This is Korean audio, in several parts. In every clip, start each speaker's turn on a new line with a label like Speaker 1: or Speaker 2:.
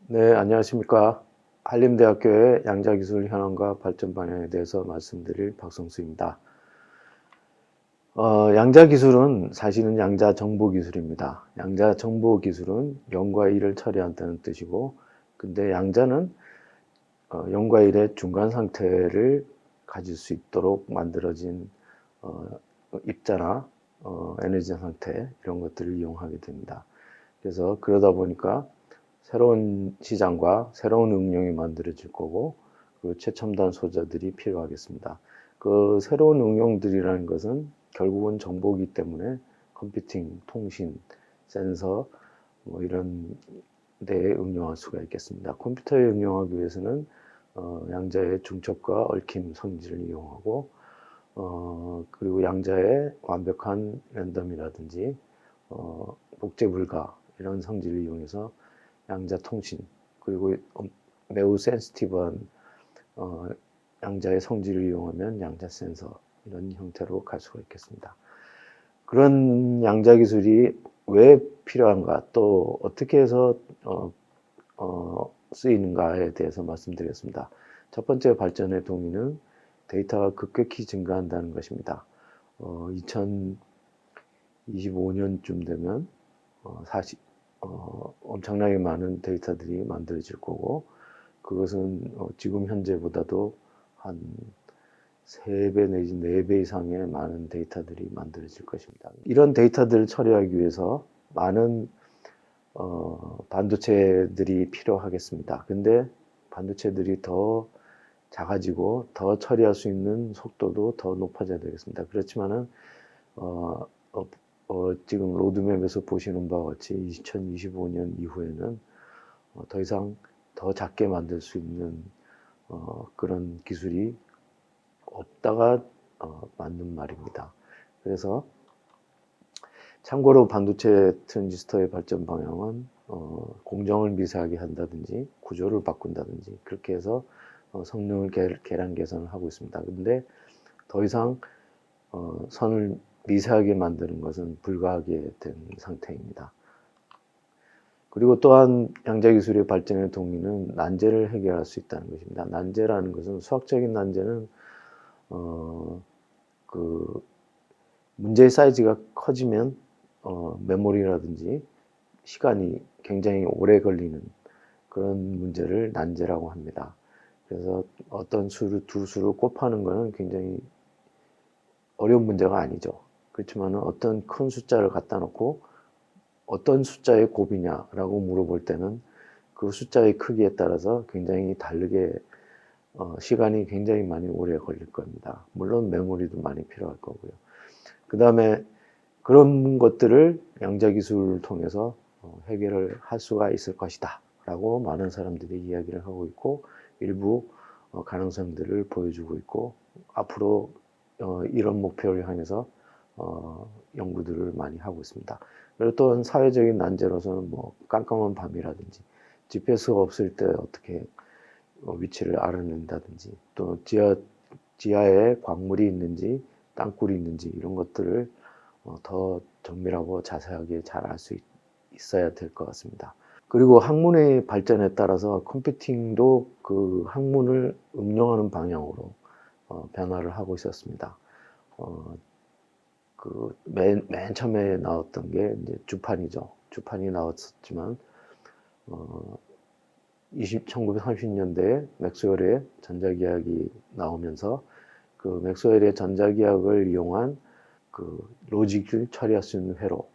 Speaker 1: 네, 안녕하십니까. 한림대학교의 양자기술 현황과 발전 방향에 대해서 말씀드릴 박성수입니다. 양자기술은 사실은 양자정보기술입니다. 양자정보기술은 0과 1을 처리한다는 뜻이고, 근데 양자는 0과 1의 중간 상태를 가질 수 있도록 만들어진 어, 입자나 에너지 상태 이런 것들을 이용하게 됩니다. 그래서 그러다 보니까 새로운 시장과 새로운 응용이 만들어질 거고 그 최첨단 소재들이 필요하겠습니다. 그 새로운 응용들이라는 것은 결국은 정보이기 때문에 컴퓨팅, 통신, 센서 뭐 이런 데에 응용할 수가 있겠습니다. 컴퓨터에 응용하기 위해서는 양자의 중첩과 얽힘 성질을 이용하고 그리고 양자의 완벽한 랜덤이라든지 복제 불가 이런 성질을 이용해서 양자 통신 그리고 매우 센시티브한 어, 양자의 성질을 이용하면 양자 센서 이런 형태로 갈 수가 있겠습니다. 그런 양자 기술이 왜 필요한가 또 어떻게 해서 쓰이는가에 대해서 말씀드리겠습니다. 첫 번째 발전의 동의는 데이터가 급격히 증가한다는 것입니다. 2025년쯤 되면 엄청나게 많은 데이터들이 만들어질 거고 그것은 지금 현재보다도 한 3배 내지 4배 이상의 많은 데이터들이 만들어질 것입니다. 이런 데이터들을 처리하기 위해서 많은 반도체들이 필요하겠습니다. 근데 반도체들이 더 작아지고 더 처리할 수 있는 속도도 더 높아져야 되겠습니다. 그렇지만은 어, 지금 로드맵에서 보시는 바와 같이 2025년 이후에는 더 이상 더 작게 만들 수 있는 그런 기술이 없다가 맞는 말입니다. 그래서 참고로 반도체 트랜지스터의 발전 방향은 공정을 미세하게 한다든지 구조를 바꾼다든지 그렇게 해서 성능을 계량 개선을 하고 있습니다. 근데 더 이상 선을 미세하게 만드는 것은 불가하게 된 상태입니다. 그리고 또한 양자기술의 발전의 동기는 난제를 해결할 수 있다는 것입니다. 난제라는 것은 수학적인 난제는 그 문제의 사이즈가 커지면 메모리라든지 시간이 굉장히 오래 걸리는 그런 문제를 난제라고 합니다. 그래서 어떤 수를 두 수를 곱하는 것은 굉장히 어려운 문제가 아니죠. 그렇지만 어떤 큰 숫자를 갖다 놓고 어떤 숫자의 곱이냐라고 물어볼 때는 그 숫자의 크기에 따라서 굉장히 다르게 시간이 굉장히 많이 오래 걸릴 겁니다. 물론 메모리도 많이 필요할 거고요. 그 다음에 그런 것들을 양자기술을 통해서 해결을 할 수가 있을 것이다 라고 많은 사람들이 이야기를 하고 있고 일부 가능성들을 보여주고 있고 앞으로 이런 목표를 향해서 연구들을 많이 하고 있습니다. 그리고 또 사회적인 난제로서는 뭐 깜깜한 밤이라든지 GPS가 없을 때 어떻게 위치를 알아낸다든지 또 지하에 광물이 있는지 땅굴이 있는지 이런 것들을 더 정밀하고 자세하게 잘 알 수 있어야 될 것 같습니다. 그리고 학문의 발전에 따라서 컴퓨팅도 그 학문을 응용하는 방향으로 변화를 하고 있었습니다. 맨 처음에 나왔던 게 이제 주판이죠. 주판이 나왔었지만 1930년대에 맥스웰의 전자기하학이 나오면서 그 맥스웰의 전자기하학을 이용한 그 로직을 처리할 수 있는 회로,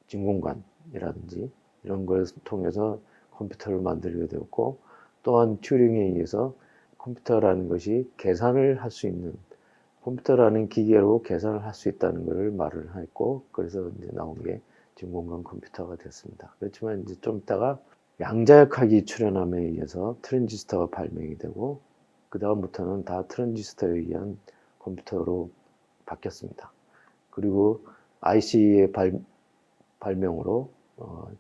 Speaker 1: 진공관이라든지 이런 걸 통해서 컴퓨터를 만들게 되었고 또한 튜링에 의해서 컴퓨터라는 것이 계산을 할 수 있는 컴퓨터라는 기계로 계산을 할 수 있다는 것을 말을 했고 그래서 이제 나온 게 진공관 컴퓨터가 됐습니다. 그렇지만 이제 좀 있다가 양자역학이 출현함에 의해서 트랜지스터가 발명이 되고 그 다음부터는 다 트랜지스터에 의한 컴퓨터로 바뀌었습니다. 그리고 IC의 발명으로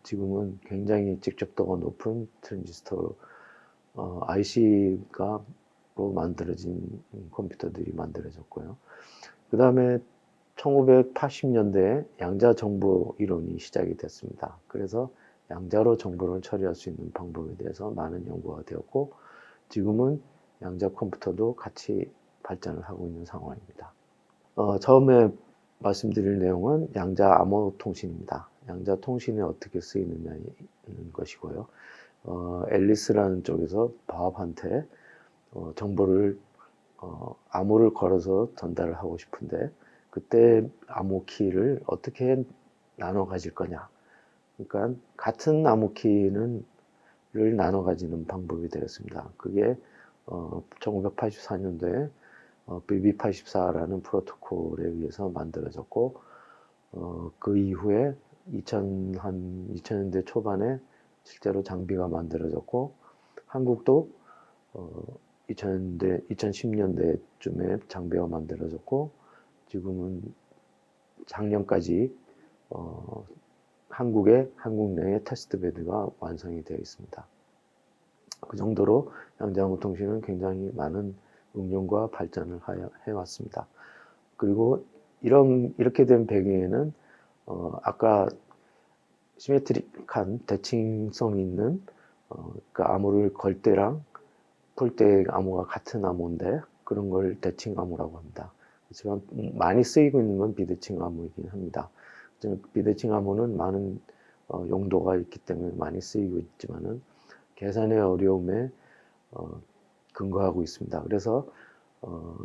Speaker 1: 지금은 굉장히 직접도가 높은 트랜지스터 IC가로 만들어진 컴퓨터들이 만들어졌고요. 그 다음에 1980년대에 양자정보 이론이 시작이 됐습니다. 그래서 양자로 정보를 처리할 수 있는 방법에 대해서 많은 연구가 되었고 지금은 양자 컴퓨터도 같이 발전을 하고 있는 상황입니다. 처음에 말씀드릴 내용은 양자 암호 통신입니다. 양자 통신이 어떻게 쓰이느냐는 것이고요. 앨리스라는 쪽에서 바업한테 정보를 암호를 걸어서 전달을 하고 싶은데 그때 암호 키를 어떻게 나눠 가질 거냐. 그러니까 같은 암호 키를 나눠 가지는 방법이 되었습니다. 그게 1984년도에 BB84라는 프로토콜에 의해서 만들어졌고 그 이후에 2000년대 초반에 실제로 장비가 만들어졌고 한국도 2010년대쯤에 장비가 만들어졌고 지금은 작년까지 한국 내에 테스트 베드가 완성이 되어 있습니다. 그 정도로 양자암호 통신은 굉장히 많은 응용과 발전을 해왔습니다. 그리고 이렇게 된 배경에는 아까 시메트릭한 대칭성이 있는 그 암호를 걸 때랑 풀 때 암호가 같은 암호인데 그런 걸 대칭 암호라고 합니다. 하지만 많이 쓰이고 있는 건 비대칭 암호이긴 합니다. 비대칭 암호는 많은 용도가 있기 때문에 많이 쓰이고 있지만은 계산의 어려움에 근거하고 있습니다. 그래서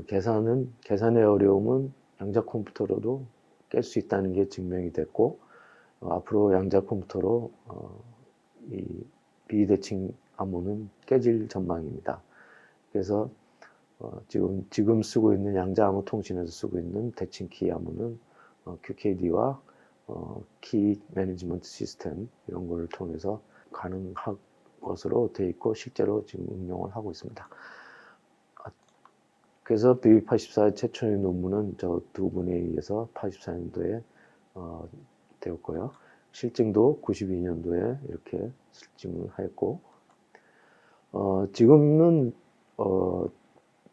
Speaker 1: 계산의 어려움은 양자 컴퓨터로도 깰 수 있다는 게 증명이 됐고 앞으로 양자 컴퓨터로 이 비대칭 암호는 깨질 전망입니다. 그래서 지금 쓰고 있는 양자 암호 통신에서 쓰고 있는 대칭 키 암호는 QKD와 키 매니지먼트 시스템 이런 거를 통해서 가능한 것으로 되어 있고 실제로 지금 응용을 하고 있습니다. 그래서 BB84의 최초의 논문은 저 두 분에 의해서 84년도에 되었고요. 실증도 92년도에 이렇게 실증을 하였고 지금은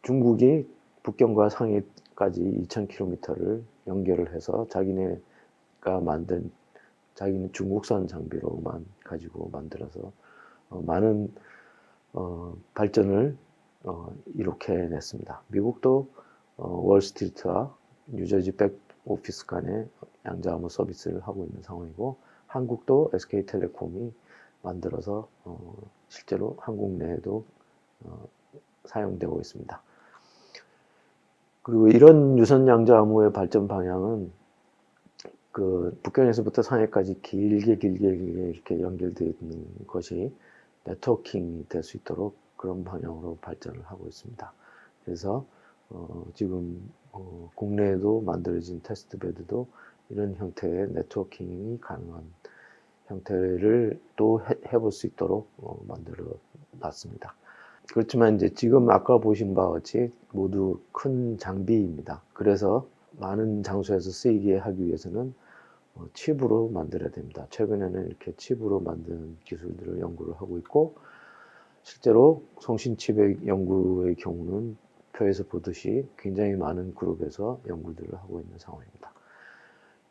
Speaker 1: 중국이 북경과 상해까지 2000km를 연결을 해서 자기네가 만든 자기는 중국산 장비로만 가지고 만들어서 많은 발전을 이룩해냈습니다. 미국도 월스트리트와 뉴저지 백오피스 간에 양자암호 서비스를 하고 있는 상황이고 한국도 SK텔레콤이 만들어서 실제로 한국 내에도 사용되고 있습니다. 그리고 이런 유선 양자암호의 발전 방향은 그 북경에서부터 상해까지 길게 이렇게 연결되어 있는 것이 네트워킹이 될 수 있도록 그런 방향으로 발전을 하고 있습니다. 그래서 지금 국내에도 만들어진 테스트 베드도 이런 형태의 네트워킹이 가능한 형태를 또 해볼 수 있도록 만들어 놨습니다. 그렇지만 이제 지금 아까 보신 바와 같이 모두 큰 장비입니다. 그래서 많은 장소에서 쓰이게 하기 위해서는 칩으로 만들어야 됩니다. 최근에는 이렇게 칩으로 만드는 기술들을 연구를 하고 있고 실제로 송신칩의 연구의 경우는 표에서 보듯이 굉장히 많은 그룹에서 연구들을 하고 있는 상황입니다.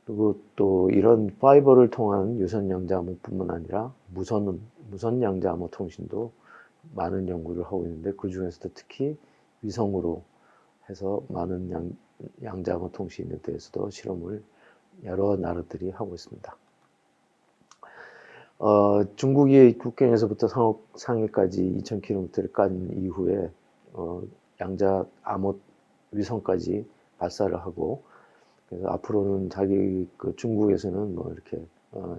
Speaker 1: 그리고 또 이런 파이버를 통한 유선 양자암호뿐만 아니라 무선 양자암호 통신도 많은 연구를 하고 있는데 그 중에서도 특히 위성으로 해서 많은 양자암호 통신에 대해서도 실험을 여러 나라들이 하고 있습니다. 중국이 북경에서부터 상해까지 2000km를 깐 이후에 양자 암호 위성까지 발사를 하고 그래서 앞으로는 그 중국에서는 뭐 이렇게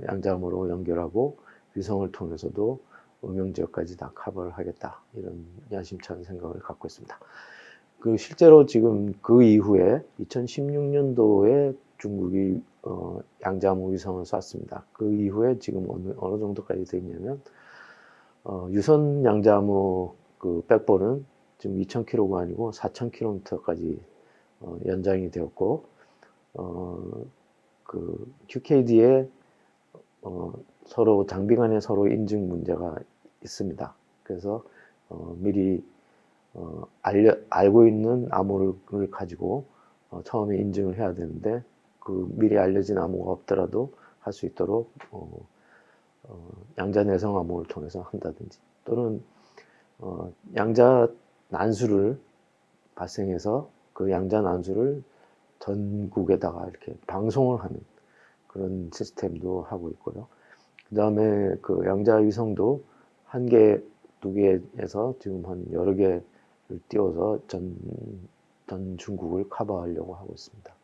Speaker 1: 양자암호로 연결하고 위성을 통해서도 음영 지역까지 다 커버를 하겠다 이런 야심찬 생각을 갖고 있습니다. 그 실제로 지금 그 이후에 2016년도에 중국이 양자암호 위성을 쐈습니다. 그 이후에 지금 어느 정도까지 되어 있냐면 유선 양자암호 그 백본은 지금 2000km가 아니고 4000km까지 연장이 되었고 그 QKD에 서로 장비 간에 서로 인증 문제가 있습니다. 그래서 미리 알고 있는 암호를 가지고 처음에 인증을 해야 되는데 그 미리 알려진 암호가 없더라도 할 수 있도록 양자 내성 암호를 통해서 한다든지 또는 양자 난수를 발생해서 그 양자 난수를 전국에다가 이렇게 방송을 하는 그런 시스템도 하고 있고요. 그 다음에 그 양자 위성도 한 개, 두 개에서 지금 한 여러 개를 띄워서 전 중국을 커버하려고 하고 있습니다.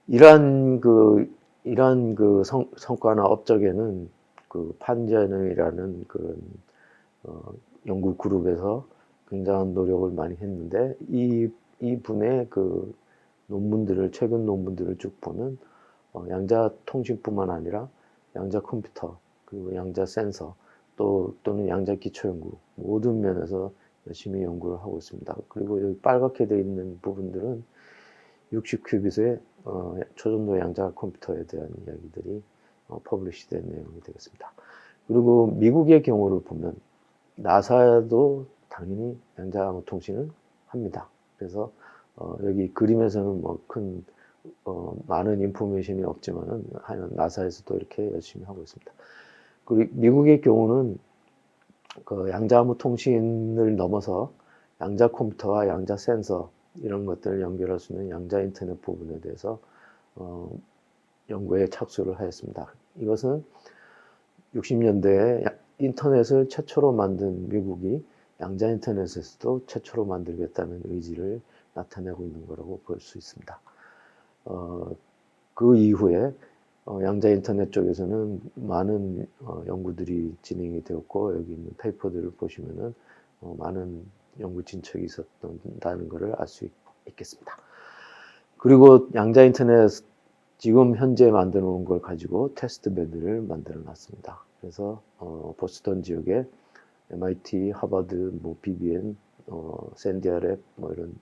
Speaker 1: 이러한 그 성과나 업적에는 그 판전이라는 그런 연구 그룹에서 굉장한 노력을 많이 했는데 이 분의 그 논문들을 최근 논문들을 쭉 보면 양자 통신뿐만 아니라 양자 컴퓨터 그리고 양자 센서 또는 양자 기초 연구 모든 면에서 열심히 연구를 하고 있습니다. 그리고 여기 빨갛게 되어 있는 부분들은 60큐빗의 초전도 양자 컴퓨터에 대한 이야기들이 퍼블리시된 내용이 되겠습니다. 그리고 미국의 경우를 보면 나사도 당연히 양자 암호 통신을 합니다. 그래서 여기 그림에서는 뭐 큰 많은 인포메이션이 없지만은 나사에서도 이렇게 열심히 하고 있습니다. 그리고 미국의 경우는 그 양자 암호 통신을 넘어서 양자 컴퓨터와 양자 센서 이런 것들을 연결할 수 있는 양자 인터넷 부분에 대해서 연구에 착수를 하였습니다. 이것은 60년대에 인터넷을 최초로 만든 미국이 양자 인터넷에서도 최초로 만들겠다는 의지를 나타내고 있는 거라고 볼 수 있습니다. 그 이후에 양자 인터넷 쪽에서는 많은 연구들이 진행이 되었고 여기 있는 페이퍼들을 보시면은 많은 연구 진척이 있었다는 것을 알 수 있겠습니다. 그리고 양자 인터넷 지금 현재 만들어 놓은 걸 가지고 테스트 베드를 만들어 놨습니다. 그래서 보스턴 지역에 MIT, 하버드, 뭐 BBN, 샌디아랩, 뭐 이런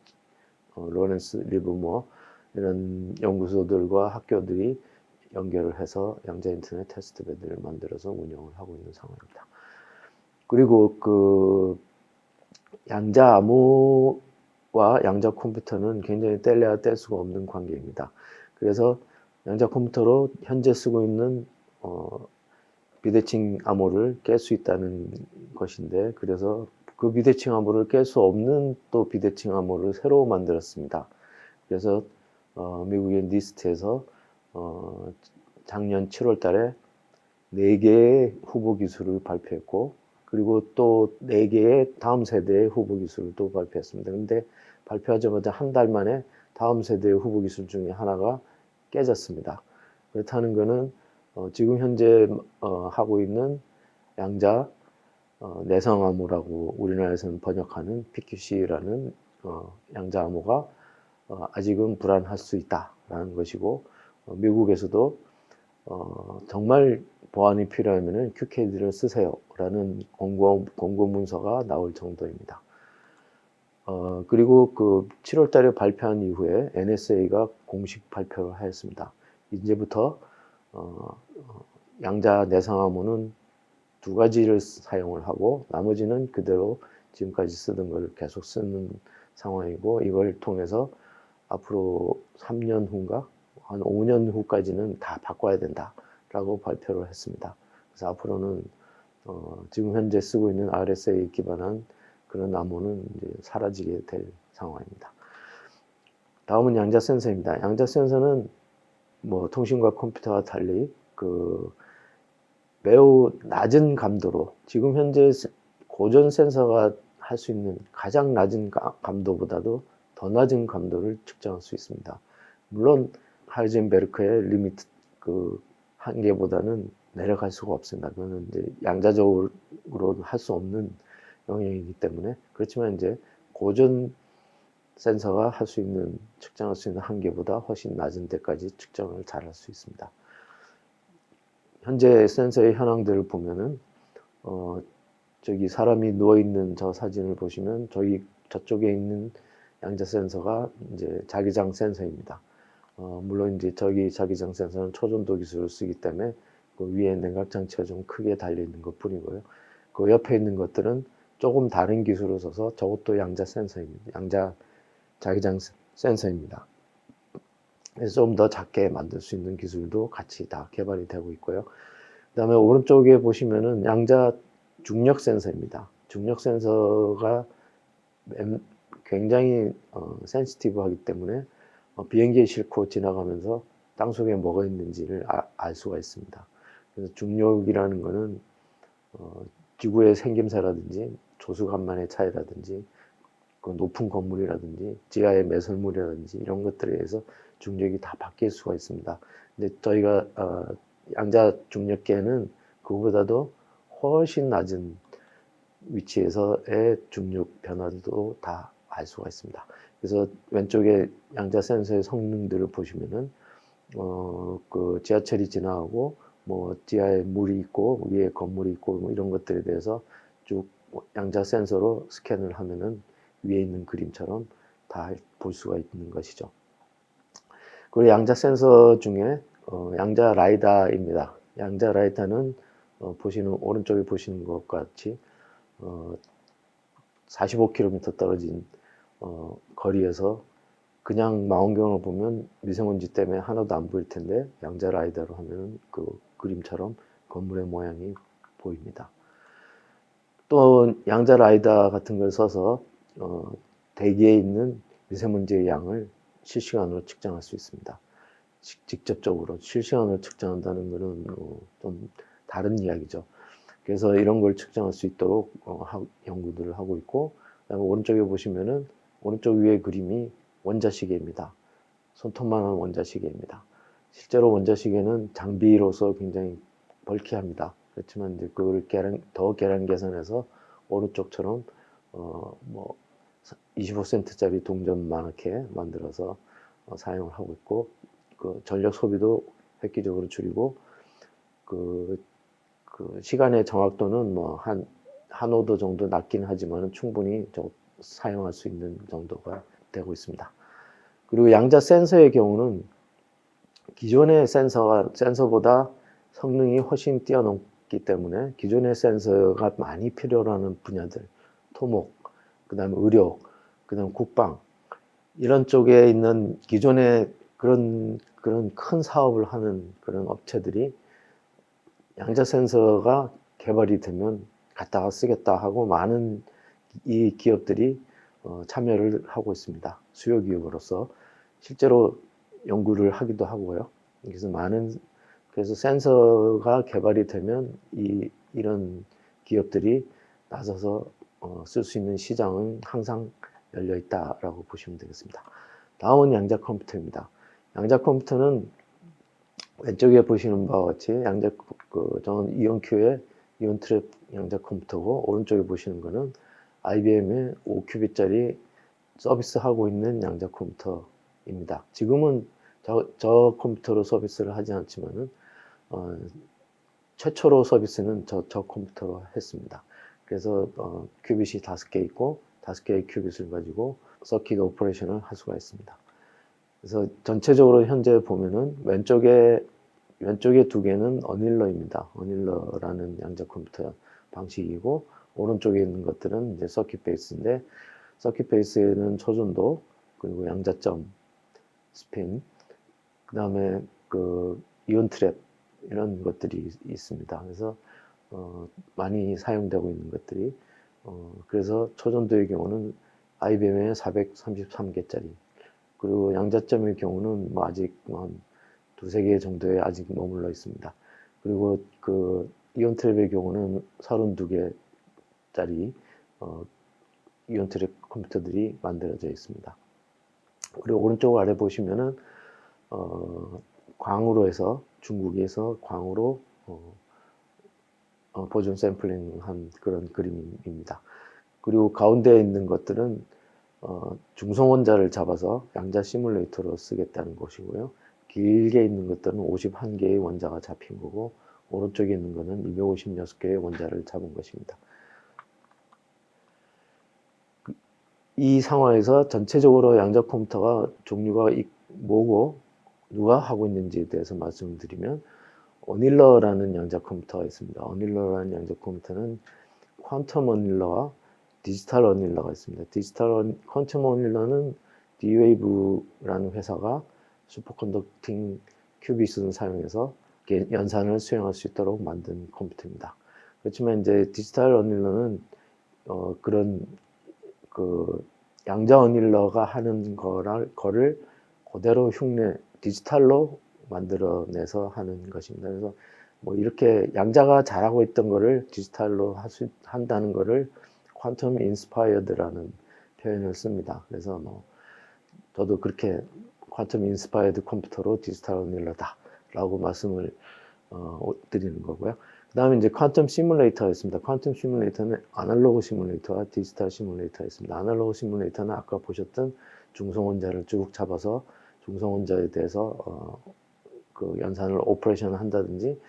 Speaker 1: 로렌스 리버모어 이런 연구소들과 학교들이 연결을 해서 양자 인터넷 테스트 베드를 만들어서 운영을 하고 있는 상황입니다. 그리고 그 양자 암호와 양자 컴퓨터는 굉장히 뗄래야 뗄 수가 없는 관계입니다. 그래서 양자 컴퓨터로 현재 쓰고 있는 비대칭 암호를 깰 수 있다는 것인데 그래서 그 비대칭 암호를 깰 수 없는 또 비대칭 암호를 새로 만들었습니다. 그래서 미국의 니스트에서 작년 7월 달에 4개의 후보 기술을 발표했고 그리고 또 4개의 다음 세대의 후보 기술을 또 발표했습니다. 근데 발표하자마자 한 달 만에 다음 세대의 후보 기술 중에 하나가 깨졌습니다. 그렇다는 것은 지금 현재 하고 있는 양자 내성 암호라고 우리나라에서는 번역하는 PQC라는 양자 암호가 아직은 불안할 수 있다라는 것이고 미국에서도 정말 보안이 필요하면 QKD를 쓰세요라는 공고 문서가 나올 정도입니다. 그리고 그 7월 달에 발표한 이후에 NSA가 공식 발표를 하였습니다. 이제부터 양자 내성 암호는 2가지를 사용을 하고 나머지는 그대로 지금까지 쓰던 걸 계속 쓰는 상황이고 이걸 통해서 앞으로 3년 후인가 한 5년 후까지는 다 바꿔야 된다라고 발표를 했습니다. 그래서 앞으로는 지금 현재 쓰고 있는 RSA 기반한 그런 암호는 이제 사라지게 될 상황입니다. 다음은 양자 센서입니다. 양자 센서는 뭐 통신과 컴퓨터와 달리 그 매우 낮은 감도로 지금 현재 고전 센서가 할 수 있는 가장 낮은 감도보다도 더 낮은 감도를 측정할 수 있습니다. 물론 하이젠베르크의 리미트 그 한계보다는 내려갈 수가 없습니다. 그거는 이제 양자적으로 할 수 없는 영역이기 때문에 그렇지만 이제 고전 센서가 할 수 있는 측정할 수 있는 한계보다 훨씬 낮은 데까지 측정을 잘 할 수 있습니다. 현재 센서의 현황들을 보면은 저기 사람이 누워 있는 저 사진을 보시면 저쪽에 있는 양자 센서가 이제 자기장 센서입니다. 물론 이제 저기 자기장 센서는 초전도 기술을 쓰기 때문에 그 위에 냉각 장치가 좀 크게 달려 있는 것 뿐이고요. 그 옆에 있는 것들은 조금 다른 기술을 써서 저것도 양자 센서입니다. 양자 자기장 센서입니다. 그래서 좀 더 작게 만들 수 있는 기술도 같이 다 개발이 되고 있고요. 그다음에 오른쪽에 보시면은 양자 중력 센서입니다. 중력 센서가 굉장히 센시티브하기 때문에 비행기에 싣고 지나가면서 땅속에 뭐가 있는지를 알 수가 있습니다. 그래서 중력이라는 거는 지구의 생김새라든지 조수간만의 차이라든지 그 높은 건물이라든지 지하의 매설물이라든지 이런 것들에 의해서 중력이 다 바뀔 수가 있습니다. 근데 저희가 양자 중력계는 그거보다도 훨씬 낮은 위치에서의 중력 변화도 다 알 수가 있습니다. 그래서 왼쪽에 양자 센서의 성능들을 보시면은 그 지하철이 지나가고 뭐 지하에 물이 있고 위에 건물이 있고 뭐 이런 것들에 대해서 쭉 양자 센서로 스캔을 하면은 위에 있는 그림처럼 다 볼 수가 있는 것이죠. 그리고 양자 센서 중에 양자 라이다입니다. 양자 라이다는 보시는 오른쪽에 보시는 것과 같이 45km 떨어진 거리에서 그냥 망원경을 보면 미세먼지 때문에 하나도 안 보일 텐데 양자 라이다로 하면 그 그림처럼 건물의 모양이 보입니다. 또 양자 라이다 같은 걸 써서 대기에 있는 미세먼지의 양을 실시간으로 측정할 수 있습니다. 직접적으로 실시간으로 측정한다는 것은 좀 다른 이야기죠. 그래서 이런 걸 측정할 수 있도록 연구들을 하고 있고, 그다음에 오른쪽에 보시면은 오른쪽 위에 그림이 원자시계입니다. 손톱만한 원자시계입니다. 실제로 원자시계는 장비로서 굉장히 벌키합니다. 그렇지만 이제 그걸 더 계량 계산해서 오른쪽처럼 뭐 25센트짜리 동전만하게 만들어서 사용을 하고 있고, 그 전력 소비도 획기적으로 줄이고, 그 시간의 정확도는 뭐 한 오도 정도 낮긴 하지만 충분히 사용할 수 있는 정도가 되고 있습니다. 그리고 양자 센서의 경우는 기존의 센서보다 성능이 훨씬 뛰어넘기 때문에 기존의 센서가 많이 필요로 하는 분야들, 토목, 그 다음에 의료, 그 다음에 국방, 이런 쪽에 있는 기존의 그런 큰 사업을 하는 그런 업체들이 양자 센서가 개발이 되면 갖다가 쓰겠다 하고 많은 이 기업들이 참여를 하고 있습니다. 수요 기업으로서 실제로 연구를 하기도 하고요. 그래서 센서가 개발이 되면 이런 기업들이 나서서 쓸 수 있는 시장은 항상 열려 있다라고 보시면 되겠습니다. 다음은 양자 컴퓨터입니다. 양자 컴퓨터는 왼쪽에 보시는 바와 같이 저는 이온큐의 이온트랩 양자 컴퓨터고, 오른쪽에 보시는 거는 IBM의 5큐빗짜리 서비스하고 있는 양자 컴퓨터입니다. 지금은 저 컴퓨터로 서비스를 하지 않지만은 최초로 서비스는 저 컴퓨터로 했습니다. 그래서 큐빗이 5개 있고 5개의 큐빗을 가지고 서킷 오퍼레이션을 할 수가 있습니다. 그래서 전체적으로 현재 보면은 왼쪽에 2개는 어닐러입니다. 어닐러라는 양자 컴퓨터 방식이고, 오른쪽에 있는 것들은 이제 서킷 베이스인데, 서킷 베이스에는 초전도, 그리고 양자점, 스핀, 그 다음에 그 이온 트랩, 이런 것들이 있습니다. 그래서 많이 사용되고 있는 것들이 그래서 초전도의 경우는 IBM의 433개짜리, 그리고 양자점의 경우는 뭐 아직 한 2-3개 정도에 아직 머물러 있습니다. 그리고 그 이온 트랩의 경우는 32개짜리 이온 트랩 컴퓨터들이 만들어져 있습니다. 그리고 오른쪽 아래 보시면은 광으로 해서 중국에서 광으로 보존 샘플링 한 그런 그림입니다. 그리고 가운데에 있는 것들은 중성원자를 잡아서 양자 시뮬레이터로 쓰겠다는 것이고요. 길게 있는 것들은 51개의 원자가 잡힌 거고, 오른쪽에 있는 것은 256개의 원자를 잡은 것입니다. 이 상황에서 전체적으로 양자 컴퓨터가 종류가 뭐고 누가 하고 있는지에 대해서 말씀을 드리면, 어닐러라는 양자 컴퓨터가 있습니다. 어닐러라는 양자 컴퓨터는 퀀텀 어닐러와 디지털 어닐러가 있습니다. 퀀텀 어닐러는 D-Wave라는 회사가 슈퍼컨덕팅 큐빗을 사용해서 연산을 수행할 수 있도록 만든 컴퓨터입니다. 그렇지만 이제 디지털 어닐러는 그런 그 양자 어닐러가 하는 거를 그대로 흉내 디지털로 만들어내서 하는 것입니다. 그래서 뭐 이렇게 양자가 잘하고 있던 거를 디지털로 한다는 거를 퀀텀 인스파이어드라는 표현을 씁니다. 그래서 뭐 저도 그렇게 퀀텀 인스파이어드 컴퓨터로 디지털 어닐러다 라고 말씀을 드리는 거고요. 그 다음에 이제 퀀텀 시뮬레이터가 있습니다. 퀀텀 시뮬레이터는 아날로그 시뮬레이터와 디지털 시뮬레이터가 있습니다. 아날로그 시뮬레이터는 아까 보셨던 중성원자를 쭉 잡아서 중성원자에 대해서 그 연산을 오퍼레이션 한다든지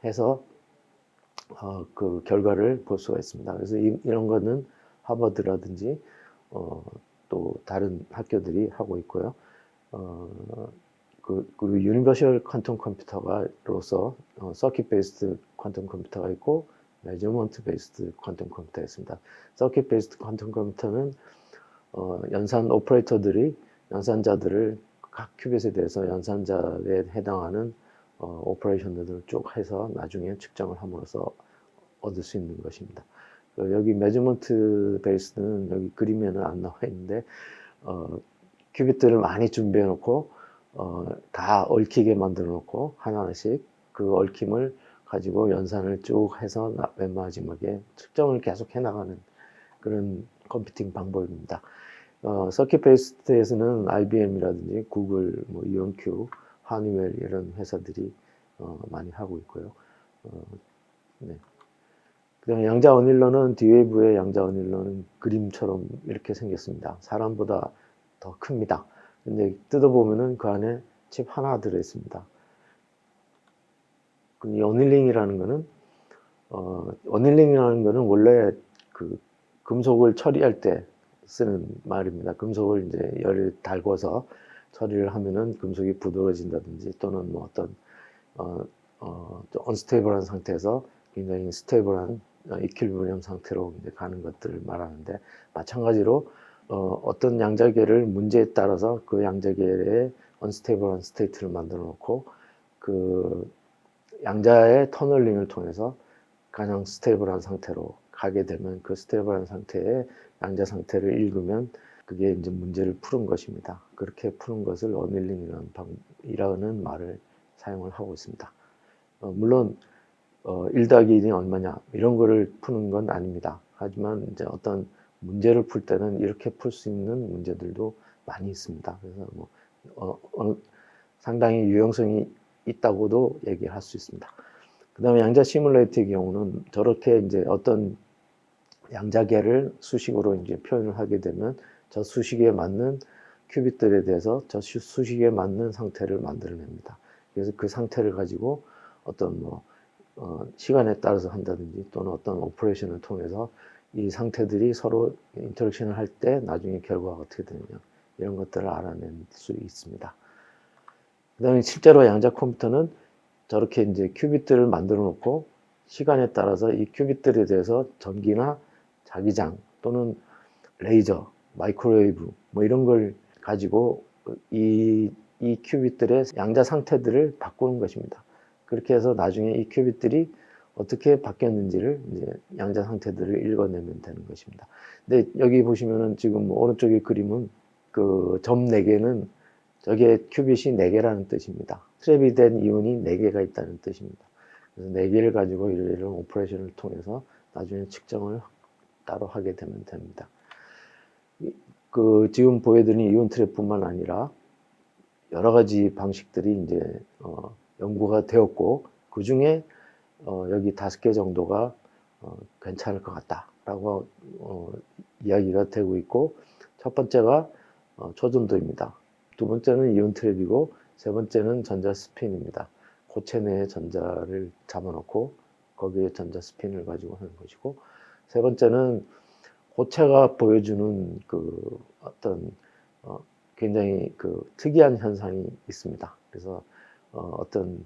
Speaker 1: 해서 그 결과를 볼 수가 있습니다. 그래서 이런 거는 하버드라든지 또 다른 학교들이 하고 있고요. 그리고 유니버셜 퀀텀 컴퓨터가로서 서킷 베이스드 퀀텀 컴퓨터가 있고 메저먼트 베이스드 퀀텀 컴퓨터가 있습니다. 서킷 베이스드 퀀텀 컴퓨터는 연산 오퍼레이터들이 연산자들을 각 큐빗에 대해서 연산자에 해당하는 오퍼레이션들을 쭉 해서 나중에 측정을 함으로써 얻을 수 있는 것입니다. 여기 메저먼트 베이스는 여기 그림에는 안 나와 있는데 큐빗들을 많이 준비해 놓고 다 얽히게 만들어 놓고 하나씩 그 얽힘을 가지고 연산을 쭉 해서 맨 마지막에 측정을 계속 해 나가는 그런 컴퓨팅 방법입니다. 서킷 베이스드에서는 IBM이라든지 구글, 뭐 이온큐, 하니웰 이런 회사들이 많이 하고 있고요. 네. 그다음에 양자 어닐러는 D-Wave의 양자 어닐러는 그림처럼 이렇게 생겼습니다. 사람보다 더 큽니다. 근데 뜯어보면은 그 안에 칩 하나 들어있습니다. 이 어닐링이라는 거는 어닐링이라는 거는 원래 그 금속을 처리할 때 쓰는 말입니다. 금속을 이제 열을 달궈서 처리를 하면은 금속이 부드러워진다든지 또는 뭐 어떤 언스테이블한 상태에서 굉장히 스테이블한 이퀄리브리엄 상태로 이제 가는 것들을 말하는데, 마찬가지로 어떤 양자계를 문제에 따라서 그 양자계의 언스테이블한 스테이트를 만들어 놓고 그 양자의 터널링을 통해서 가장 스테이블한 상태로 가게 되면 그 스테이블한 상태의 양자 상태를 읽으면 그게 이제 문제를 푸는 것입니다. 그렇게 푸는 것을 어닐링이라는 말을 사용을 하고 있습니다. 물론 1 더하기 1이 얼마냐 이런 거를 푸는 건 아닙니다. 하지만 이제 어떤 문제를 풀 때는 이렇게 풀 수 있는 문제들도 많이 있습니다. 그래서 뭐 상당히 유용성이 있다고도 얘기할 수 있습니다. 그 다음에 양자 시뮬레이터의 경우는 저렇게 이제 어떤 양자계를 수식으로 이제 표현을 하게 되면 저 수식에 맞는 큐빗들에 대해서 저 수식에 맞는 상태를 만들어냅니다. 그래서 그 상태를 가지고 어떤 뭐 시간에 따라서 한다든지 또는 어떤 오퍼레이션을 통해서 이 상태들이 서로 인터랙션을 할 때 나중에 결과가 어떻게 되느냐 이런 것들을 알아낼 수 있습니다. 그 다음에 실제로 양자 컴퓨터는 저렇게 이제 큐빗들을 만들어 놓고 시간에 따라서 이 큐빗들에 대해서 전기나 자기장 또는 레이저, 마이크로웨이브 뭐 이런 걸 가지고 이 큐빗들의 양자 상태들을 바꾸는 것입니다. 그렇게 해서 나중에 이 큐빗들이 어떻게 바뀌었는지를 이제 양자 상태들을 읽어내면 되는 것입니다. 근데 여기 보시면은 지금 오른쪽의 그림은 그 점 4개는 저게 큐빗이 4개라는 뜻입니다. 트랩이 된 이온이 4개가 있다는 뜻입니다. 그래서 4개를 가지고 이런 오퍼레이션을 통해서 나중에 측정을 따로 하게 되면 됩니다. 그 지금 보여드린 이온 트랩뿐만 아니라 여러 가지 방식들이 이제 연구가 되었고 그 중에 여기 5개 정도가 괜찮을 것 같다라고 이야기가 되고 있고, 첫 번째가 초전도입니다. 두 번째는 이온 트랩이고 세 번째는 전자 스핀입니다. 고체 내에 전자를 잡아놓고 거기에 전자 스핀을 가지고 하는 것이고, 세 번째는 고체가 보여주는 그 어떤 굉장히 그 특이한 현상이 있습니다. 그래서 어떤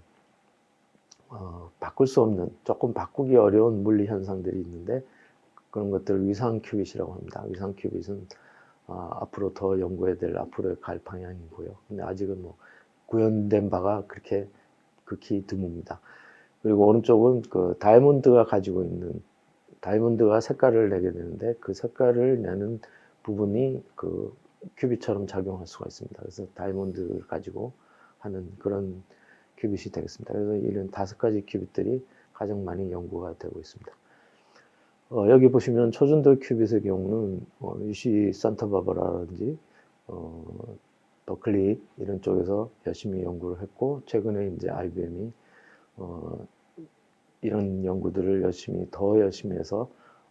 Speaker 1: 바꿀 수 없는, 조금 바꾸기 어려운 물리 현상들이 있는데 그런 것들을 위상 큐빗이라고 합니다. 위상 큐빗은 앞으로 더 연구해야 될 앞으로 갈 방향이고요. 근데 아직은 뭐 구현된 바가 그렇게 극히 드뭅니다. 그리고 오른쪽은 그 다이아몬드가 가지고 있는, 다이아몬드가 색깔을 내게 되는데 그 색깔을 내는 부분이 그 큐빗처럼 작용할 수가 있습니다. 그래서 다이아몬드를 가지고 하는 그런 큐빗이 되겠습니다. 그래서 이런 5가지 큐빗들이 가장 많이 연구가 되고 있습니다. 여기 보시면 초전도 큐빗의 경우는 UC 산타바바라라든지 버클리 이런 쪽에서 열심히 연구를 했고, 최근에 이제 IBM이 이런 연구들을 더 열심히 해서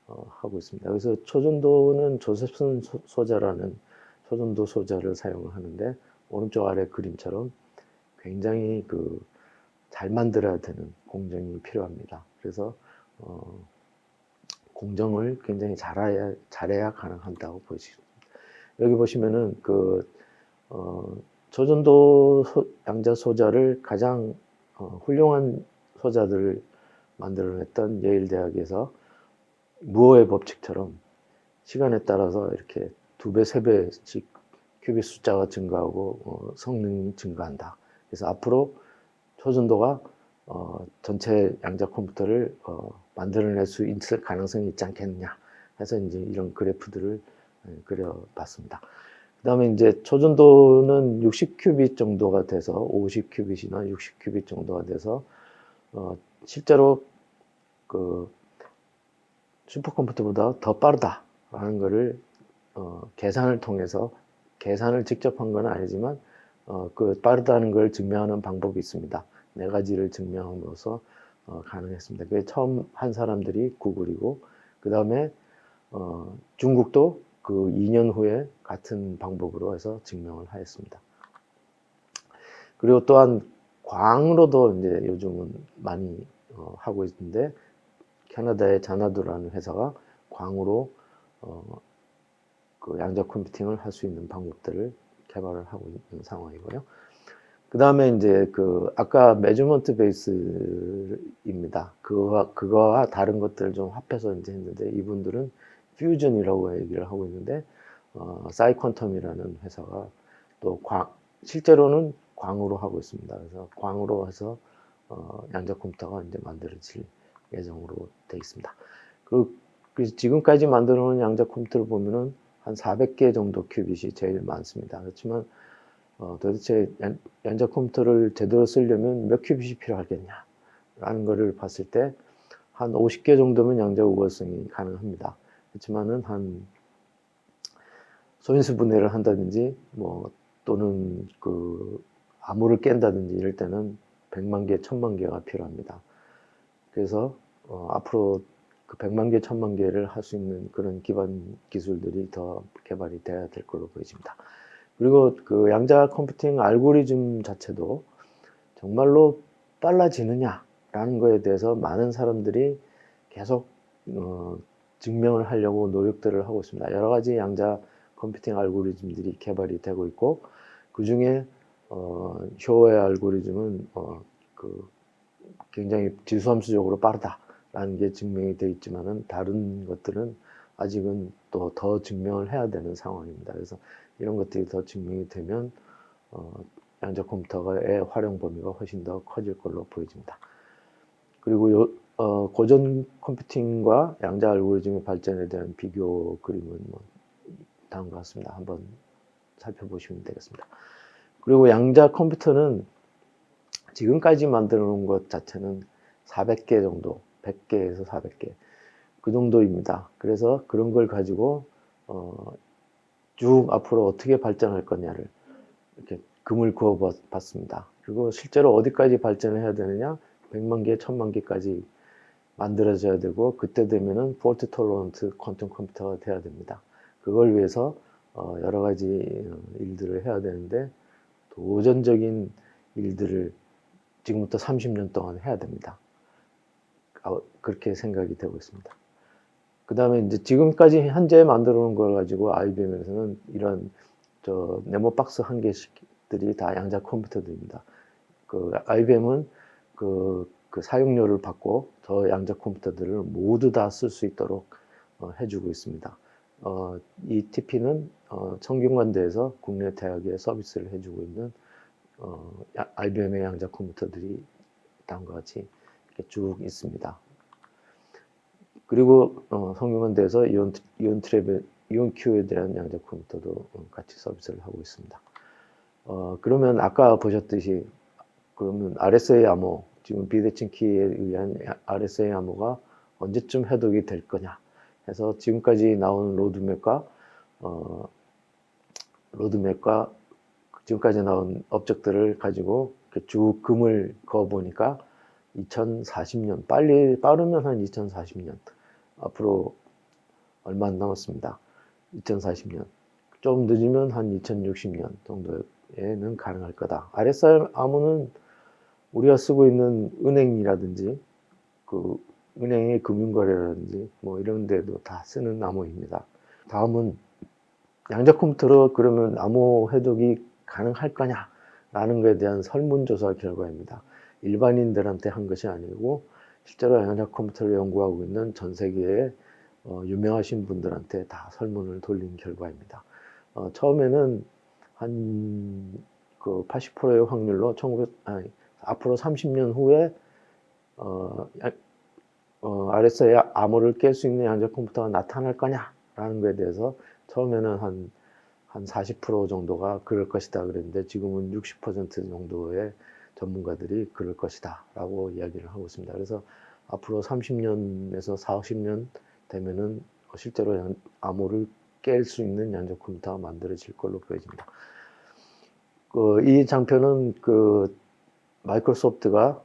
Speaker 1: 하고 있습니다. 그래서 초전도는 조셉슨 소자라는 초전도 소자를 사용을 하는데, 오른쪽 아래 그림처럼 굉장히 잘 만들어야 되는 공정이 필요합니다. 그래서 공정을 굉장히 잘해야 가능한다고 보시죠. 여기 보시면은 초전도 양자 소자를 가장 훌륭한 소자들을 만들어냈던 예일 대학에서 무어의 법칙처럼 시간에 따라서 이렇게 2배, 3배씩 큐빗 숫자가 증가하고 성능이 증가한다. 그래서 앞으로 초전도가 전체 양자 컴퓨터를 만들어낼 수 있을 가능성이 있지 않겠느냐 해서 이제 이런 그래프들을 그려봤습니다. 그 다음에 이제 초전도는 60큐빗 정도가 돼서 50큐빗이나 60큐빗 정도가 돼서 실제로 슈퍼컴퓨터보다 더 빠르다라는 것을 계산을 통해서, 계산을 직접 한 건 아니지만 빠르다는 걸 증명하는 방법이 있습니다. 4가지를 증명함으로써 가능했습니다. 그게 처음 한 사람들이 구글이고, 그 다음에 중국도 그 2년 후에 같은 방법으로 해서 증명을 하였습니다. 그리고 또한 광으로도 이제 요즘은 많이 하고 있는데, 캐나다의 자나두라는 회사가 광으로 그 양자 컴퓨팅을 할 수 있는 방법들을 개발을 하고 있는 상황이고요. 그 다음에 이제 아까 메저먼트 베이스입니다. 그거와 다른 것들을 좀 합해서 이제 했는데, 이분들은 퓨전이라고 얘기를 하고 있는데, 사이퀀텀이라는 회사가 또 실제로는 광으로 하고 있습니다. 그래서 광으로 해서 양자 컴퓨터가 이제 만들어질 예정으로 되어 있습니다. 그래서 지금까지 만들어 놓은 양자 컴퓨터를 보면은 한 400개 정도 큐빗이 제일 많습니다. 그렇지만 도대체 양자 컴퓨터를 제대로 쓰려면 몇 큐빗이 필요하겠냐라는 것을 봤을 때 한 50개 정도면 양자 우월성이 가능합니다. 그렇지만은 한 소인수 분해를 한다든지 또는 암호를 깬다든지 이럴 때는 100만 개, 1000만 개가 필요합니다. 그래서 앞으로 100만 개, 1000만 개를 할 수 있는 그런 기반 기술들이 더 개발이 돼야 될 걸로 보여집니다. 그리고 양자 컴퓨팅 알고리즘 자체도 정말로 빨라지느냐라는 거에 대해서 많은 사람들이 계속 증명을 하려고 노력들을 하고 있습니다. 여러 가지 양자 컴퓨팅 알고리즘들이 개발이 되고 있고, 그 중에 쇼의 알고리즘은 굉장히 지수함수적으로 빠르다라는 게 증명이 되어 있지만은, 다른 것들은 아직은 또 더 증명을 해야 되는 상황입니다. 그래서 이런 것들이 더 증명이 되면 양자 컴퓨터의 활용 범위가 훨씬 더 커질 걸로 보여집니다. 그리고 고전 컴퓨팅과 양자 알고리즘의 발전에 대한 비교 그림은 다음과 같습니다. 한번 살펴보시면 되겠습니다. 그리고 양자 컴퓨터는 지금까지 만들어 놓은 것 자체는 400개 정도, 100개에서 400개 그 정도입니다. 그래서 그런 걸 가지고 쭉 앞으로 어떻게 발전할 거냐를 이렇게 금을 그어 봤습니다. 그리고 실제로 어디까지 발전을 해야 되느냐, 100만 개, 1000만 개까지 만들어져야 되고, 그때 되면은 폴트 톨러런트 퀀텀 컴퓨터가 돼야 됩니다. 그걸 위해서 여러 가지 일들을 해야 되는데, 도전적인 일들을 지금부터 30년 동안 해야 됩니다. 그렇게 생각이 되고 있습니다. 그 다음에 이제 지금까지 현재 만들어 놓은 걸 가지고 IBM에서는 이런 네모박스 1개씩들이 다 양자 컴퓨터들입니다. IBM은 사용료를 받고 저 양자 컴퓨터들을 모두 다 쓸 수 있도록 해주고 있습니다. 이 TP는 청균관대에서 국내 대학에 서비스를 해주고 있는 IBM의 양자 컴퓨터들이 다음과 같이 이렇게 쭉 있습니다. 그리고 성균관대에서 이온큐에 대한 양자 컴퓨터도 같이 서비스를 하고 있습니다. 그러면 아까 보셨듯이 그러면 RSA 암호, 지금 비대칭 키에 의한 RSA 암호가 언제쯤 해독이 될 거냐 해서 지금까지 나온 로드맵과 지금까지 나온 업적들을 가지고 쭉 금을 그어 보니까 2040년, 빠르면 한 2040년, 앞으로 얼마 안 남았습니다. 2040년, 좀 늦으면 한 2060년 정도에는 가능할 거다. RSA 암호는 우리가 쓰고 있는 은행이라든지 그 은행의 금융거래라든지 뭐 이런 데도 다 쓰는 암호입니다. 다음은 양자 컴퓨터로 그러면 암호 해독이 가능할 거냐라는 것에 대한 설문조사 결과입니다. 일반인들한테 한 것이 아니고 실제로 양자 컴퓨터를 연구하고 있는 전 세계의 유명하신 분들한테 다 설문을 돌린 결과입니다. 처음에는 한 그 80%의 확률로 앞으로 30년 후에 RSA 암호를 깰 수 있는 양자 컴퓨터가 나타날 거냐라는 것에 대해서 처음에는 한 40% 정도가 그럴 것이다 그랬는데 지금은 60% 정도의 전문가들이 그럴 것이다 라고 이야기를 하고 있습니다. 그래서 앞으로 30년에서 40년 되면은 실제로 암호를 깰 수 있는 양자 컴퓨터가 만들어질 걸로 보여집니다. 이 장표는 마이크로소프트가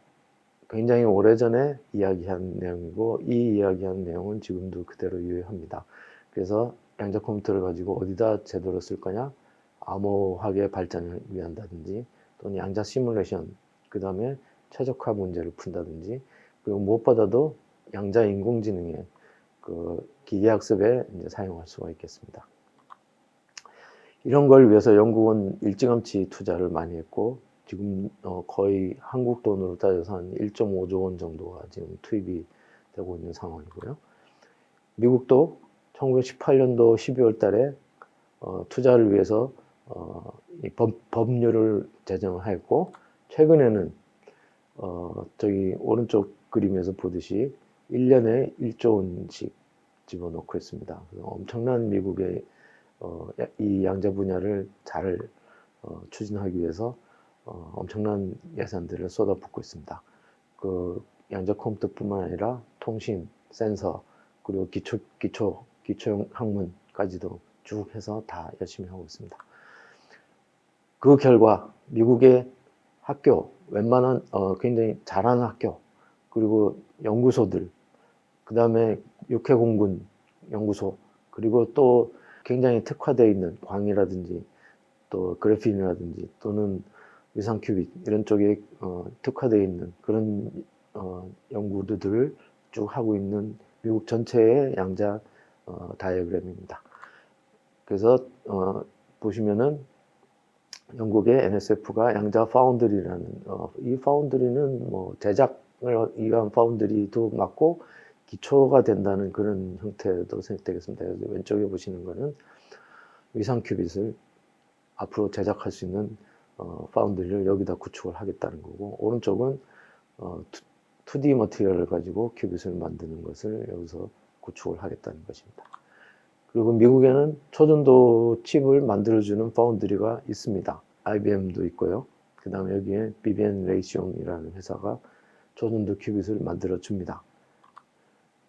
Speaker 1: 굉장히 오래전에 이야기한 내용이고 이 이야기한 내용은 지금도 그대로 유효합니다. 그래서 양자 컴퓨터를 가지고 어디다 제대로 쓸 거냐, 암호학의 발전을 위한다든지 또는 양자 시뮬레이션, 그 다음에 최적화 문제를 푼다든지 그리고 무엇보다도 양자 인공지능의 기계학습에 이제 사용할 수가 있겠습니다. 이런 걸 위해서 영국은 일찌감치 투자를 많이 했고 지금 거의 한국 돈으로 따져서 한 1.5조 원 정도가 지금 투입이 되고 있는 상황이고요. 미국도 1918년도 12월 달에 투자를 위해서 법률을 제정을 했고 최근에는 저기 오른쪽 그림에서 보듯이 1년에 1조 원씩 집어넣고 있습니다. 엄청난 미국의 이 양자 분야를 잘 추진하기 위해서 엄청난 예산들을 쏟아붓고 있습니다. 그 양자 컴퓨터뿐만 아니라 통신, 센서, 그리고 기초형 학문까지도 쭉 해서 다 열심히 하고 있습니다. 그 결과 미국의 학교, 웬만한 굉장히 잘하는 학교, 그리고 연구소들, 그 다음에 육해공군 연구소, 그리고 또 굉장히 특화되어 있는 광이라든지 또 그래핀이라든지 또는 위상 큐빅 이런 쪽에 특화되어 있는 그런 연구들을 쭉 하고 있는 미국 전체의 양자 다이어그램입니다. 그래서 보시면은 영국의 NSF가 양자 파운드리라는 이 파운드리는 뭐 제작을 위한 파운드리도 맞고 기초가 된다는 그런 형태도 생각되겠습니다. 왼쪽에 보시는 거는 위상 큐빗을 앞으로 제작할 수 있는 파운드리를 여기다 구축을 하겠다는 거고 오른쪽은 2D 머티리얼을 가지고 큐빗을 만드는 것을 여기서 구축을 하겠다는 것입니다. 그리고 미국에는 초전도 칩을 만들어주는 파운드리가 있습니다. IBM도 있고요. 그 다음에 여기에 비비엔 레이시옹이라는 회사가 초전도 큐빗을 만들어 줍니다.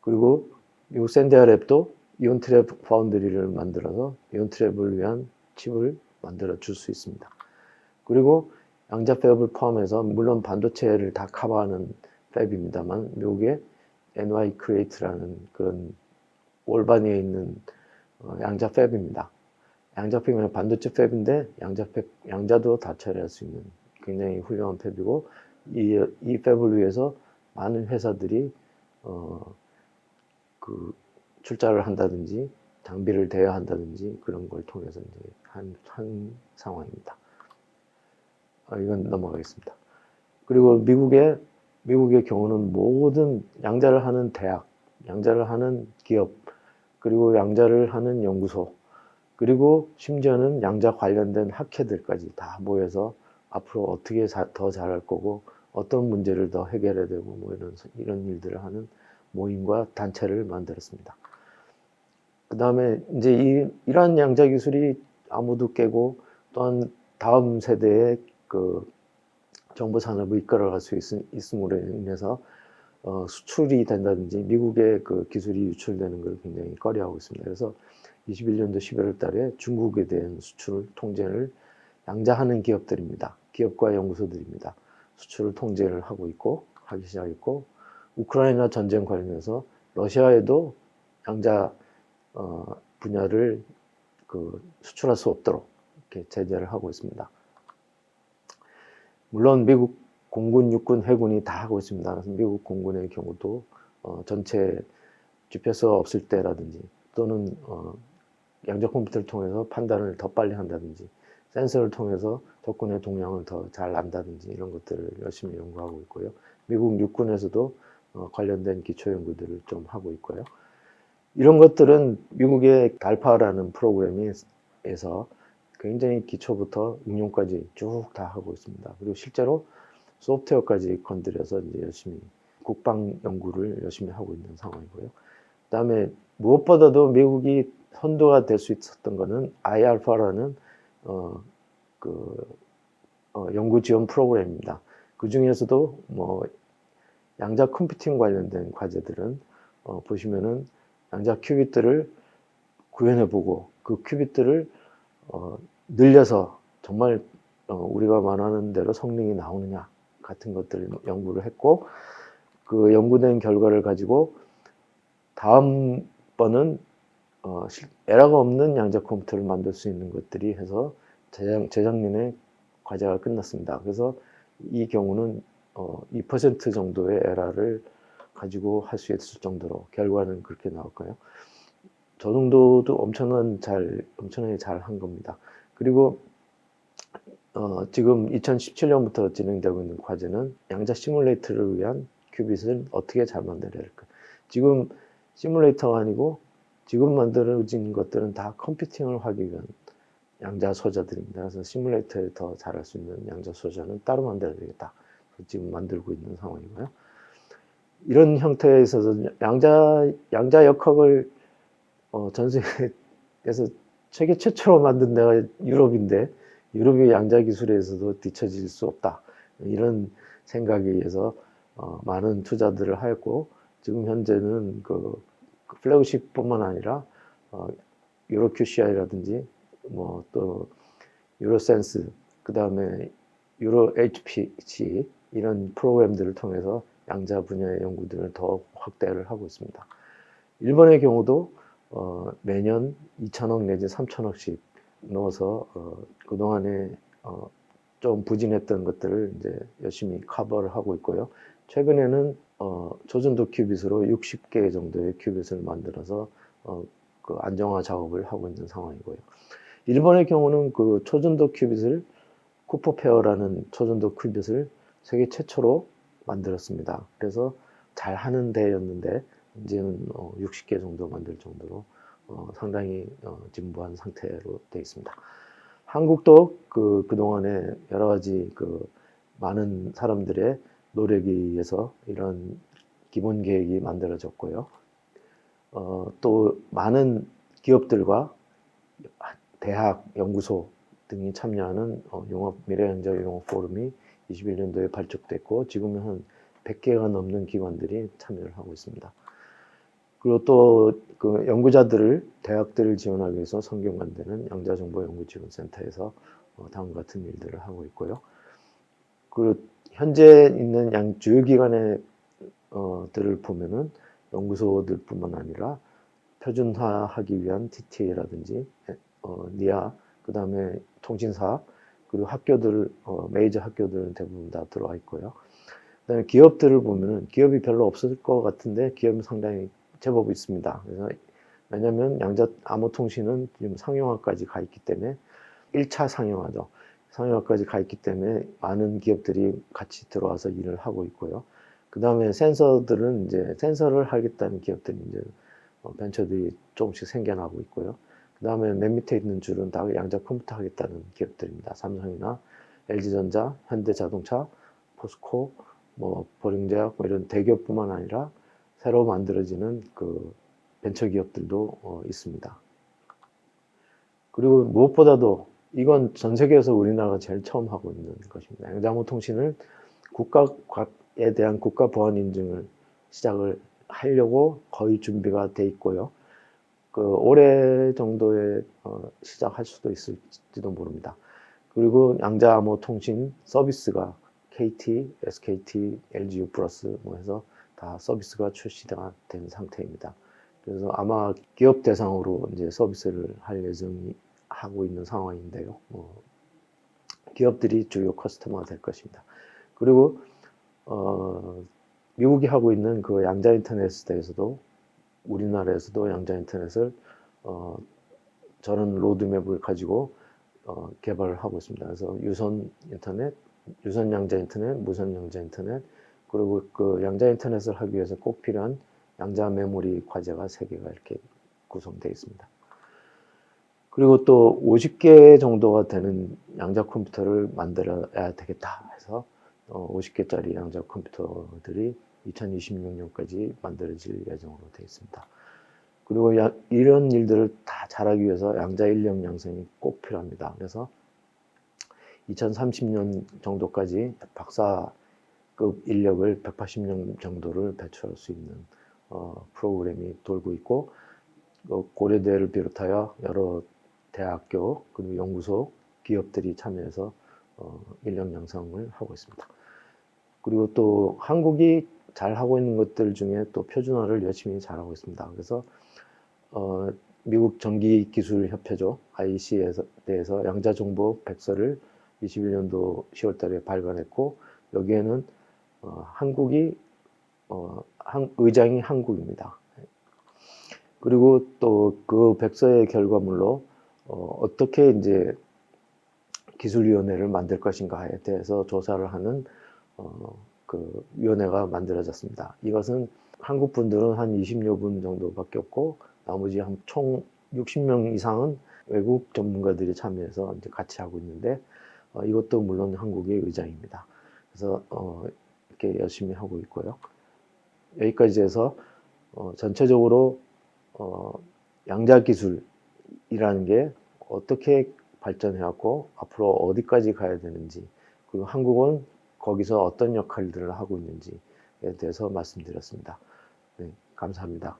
Speaker 1: 그리고 미국 샌디아랩도 이온트랩 파운드리를 만들어서 이온트랩을 위한 칩을 만들어 줄 수 있습니다. 그리고 양자 팹을 포함해서 물론 반도체를 다 커버하는 팹입니다만 미국의 NY 크리에이트라는 그런 올바니에 있는 양자 팹입니다. 양자 팹은 반도체 팹인데 양자도 다 처리할 수 있는 굉장히 훌륭한 팹이고 이 팹을 위해서 많은 회사들이 출자를 한다든지 장비를 대여한다든지 그런 걸 통해서 이제 한 상황입니다. 이건 넘어가겠습니다. 그리고 미국의 경우는 모든 양자를 하는 대학, 양자를 하는 기업, 그리고 양자를 하는 연구소, 그리고 심지어는 양자 관련된 학회들까지 다 모여서 앞으로 어떻게 더 잘할 거고 어떤 문제를 더 해결해야 되고 뭐 이런 일들을 하는 모임과 단체를 만들었습니다. 그 다음에 이제 이러한 양자 기술이 아무도 깨고 또한 다음 세대의 그 정보 산업을 이끌어갈 수 있음으로 인해서 수출이 된다든지 미국의 그 기술이 유출되는 걸 굉장히 꺼려하고 있습니다. 그래서 21년도 11월 달에 중국에 대한 수출 통제를 양자하는 기업들입니다. 기업과 연구소들입니다. 수출을 통제를 하기 시작했고, 우크라이나 전쟁 관련해서 러시아에도 양자 분야를 수출할 수 없도록 이렇게 제재를 하고 있습니다. 물론 미국 공군, 육군, 해군이 다 하고 있습니다. 그래서 미국 공군의 경우도 전체 GPS 없을 때라든지 또는 양자 컴퓨터를 통해서 판단을 더 빨리 한다든지 센서를 통해서 적군의 동향을 더 잘 안다든지 이런 것들을 열심히 연구하고 있고요. 미국 육군에서도 관련된 기초 연구들을 좀 하고 있고요. 이런 것들은 미국의 달파라는 프로그램에서 굉장히 기초부터 응용까지 쭉 다 하고 있습니다. 그리고 실제로 소프트웨어까지 건드려서 이제 열심히 국방 연구를 열심히 하고 있는 상황이고요. 그다음에 무엇보다도 미국이 선도가 될 수 있었던 거는 IALPHA라는 연구 지원 프로그램입니다. 그 중에서도 뭐 양자 컴퓨팅 관련된 과제들은 보시면은 양자 큐빗들을 구현해보고 그 큐빗들을 늘려서 정말 우리가 말하는 대로 성능이 나오느냐 같은 것들을 연구를 했고, 그 연구된 결과를 가지고 다음번은 에러가 없는 양자 컴퓨터를 만들 수 있는 것들이 해서 재작년에 과제가 끝났습니다. 그래서 이 경우는 2% 정도의 에러를 가지고 할 수 있을 정도로 결과는 그렇게 나올까요? 저 정도도 엄청나게 잘 한 겁니다. 그리고 지금 2017년부터 진행되고 있는 과제는 양자 시뮬레이터를 위한 큐빗을 어떻게 잘 만들어야 할까. 지금 시뮬레이터가 아니고 지금 만들어진 것들은 다 컴퓨팅을 하기 위한 양자 소자들입니다. 그래서 시뮬레이터에 더 잘할 수 있는 양자 소자는 따로 만들어야 되겠다. 지금 만들고 있는 상황이고요. 이런 형태에 있어서 양자 역학을 전 세계에서 세계 최초로 만든 데가 유럽인데 유럽의 양자 기술에서도 뒤처질 수 없다. 이런 생각에 의해서 많은 투자들을 하였고, 지금 현재는 그 플래그십뿐만 아니라 유로QCI라든지 뭐 또 유로센스, 그 다음에 유로 HPC 이런 프로그램들을 통해서 양자 분야의 연구들을 더 확대를 하고 있습니다. 일본의 경우도 매년 2천억 내지 3천억씩 넣어서 그동안에 좀 부진했던 것들을 이제 열심히 커버를 하고 있고요. 최근에는 초전도 큐빗으로 60개 정도의 큐빗을 만들어서 그 안정화 작업을 하고 있는 상황이고요. 일본의 경우는 그 초전도 큐빗을 쿠퍼페어라는 초전도 큐빗을 세계 최초로 만들었습니다. 그래서 잘 하는 데였는데 이제는 60개 정도 만들 정도로 상당히 진보한 상태로 되어 있습니다. 한국도 그동안에 여러 가지 많은 사람들의 노력에 의해서 이런 기본 계획이 만들어졌고요. 또 많은 기업들과 대학, 연구소 등이 참여하는 미래양자 용업 포럼이 21년도에 발족됐고 지금은 한 100개가 넘는 기관들이 참여를 하고 있습니다. 그리고 또 그 연구자들을 대학들을 지원하기 위해서 성균관대는 양자정보연구지원센터에서 다음과 같은 일들을 하고 있고요. 그리고 현재 있는 주요 기관의 들을 보면은 연구소들뿐만 아니라 표준화하기 위한 TTA라든지 니아, 그 다음에 통신사, 그리고 학교들, 메이저 학교들은 대부분 다 들어와 있고요. 그 다음에 기업들을 보면은 기업이 별로 없을 것 같은데 기업은 상당히 제법 있습니다. 그래서 왜냐하면 양자 암호통신은 지금 상용화까지 가 있기 때문에 1차 상용화죠. 상용화까지 가 있기 때문에 많은 기업들이 같이 들어와서 일을 하고 있고요. 그 다음에 센서들은 이제 센서를 하겠다는 기업들이 이제 벤처들이 조금씩 생겨나고 있고요. 그 다음에 맨 밑에 있는 줄은 다 양자 컴퓨터 하겠다는 기업들입니다. 삼성이나 LG전자, 현대자동차, 포스코, 뭐 보령제약 뭐 이런 대기업뿐만 아니라 새로 만들어지는 그 벤처 기업들도 있습니다. 그리고 무엇보다도 이건 전 세계에서 우리나라가 제일 처음 하고 있는 것입니다. 양자암호 통신을 국가에 대한 국가 보안 인증을 시작을 하려고 거의 준비가 돼 있고요. 그 올해 정도에 시작할 수도 있을지도 모릅니다. 그리고 양자암호 통신 서비스가 KT, SKT, LGU 플러스 뭐 해서 다 서비스가 출시가 된 상태입니다. 그래서 아마 기업 대상으로 이제 서비스를 할 예정이 하고 있는 상황인데요. 기업들이 주요 커스터머가 될 것입니다. 그리고 미국이 하고 있는 그 양자 인터넷에 대해서도 우리나라에서도 양자 인터넷을 저런 로드맵을 가지고 개발을 하고 있습니다. 그래서 유선 인터넷, 유선 양자 인터넷, 무선 양자 인터넷, 그리고 그 양자 인터넷을 하기 위해서 꼭 필요한 양자 메모리 과제가 3개가 이렇게 구성되어 있습니다. 그리고 또 50개 정도가 되는 양자 컴퓨터를 만들어야 되겠다 해서 50개짜리 양자 컴퓨터들이 2026년까지 만들어질 예정으로 되어 있습니다. 그리고 이런 일들을 다 잘하기 위해서 양자 인력 양성이 꼭 필요합니다. 그래서 2030년 정도까지 박사급 인력을 180명 정도를 배출할 수 있는 프로그램이 돌고 있고, 고려대를 비롯하여 여러 대학교 그리고 연구소, 기업들이 참여해서 인력 양성을 하고 있습니다. 그리고 또 한국이 잘 하고 있는 것들 중에 또 표준화를 열심히 잘하고 있습니다. 그래서 미국 전기기술협회죠, IEC에 대해서 양자정보 백서를 21년도 10월 달에 발간했고, 여기에는 한국이 의장이 한국입니다. 그리고 또 그 백서의 결과물로 어떻게 이제 기술위원회를 만들 것인가에 대해서 조사를 하는 그 위원회가 만들어졌습니다. 이것은 한국 분들은 한 20여 분 정도밖에 없고, 나머지 한 총 60명 이상은 외국 전문가들이 참여해서 이제 같이 하고 있는데, 이것도 물론 한국의 의장입니다. 그래서 이렇게 열심히 하고 있고요. 여기까지 해서 전체적으로 양자 기술이라는 게 어떻게 발전해왔고 앞으로 어디까지 가야 되는지, 그리고 한국은 거기서 어떤 역할들을 하고 있는지에 대해서 말씀드렸습니다. 네, 감사합니다.